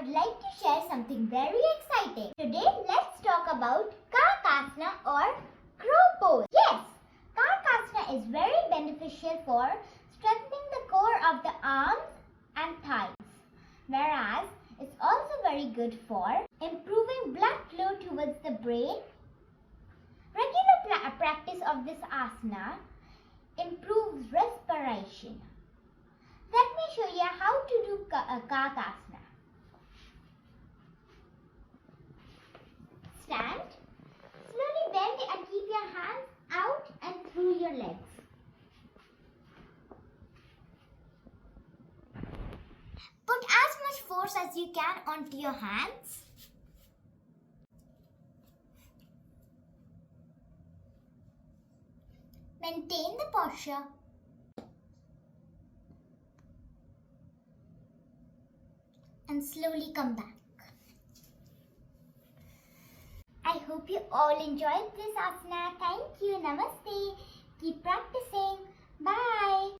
would like to share something very exciting. Today, let's talk about Kakasana or crow pose. Yes, Kakasana is very beneficial for strengthening the core of the arms and thighs, whereas it's also very good for improving blood flow towards the brain. Regular practice of this asana improves respiration. Let me show you how to do Kakasana. Stand, slowly bend and keep your hands out and through your legs. Put as much force as you can onto your hands. Maintain the posture. And slowly come back. I hope you all enjoyed this asana. Thank you. Namaste. Keep practicing. Bye.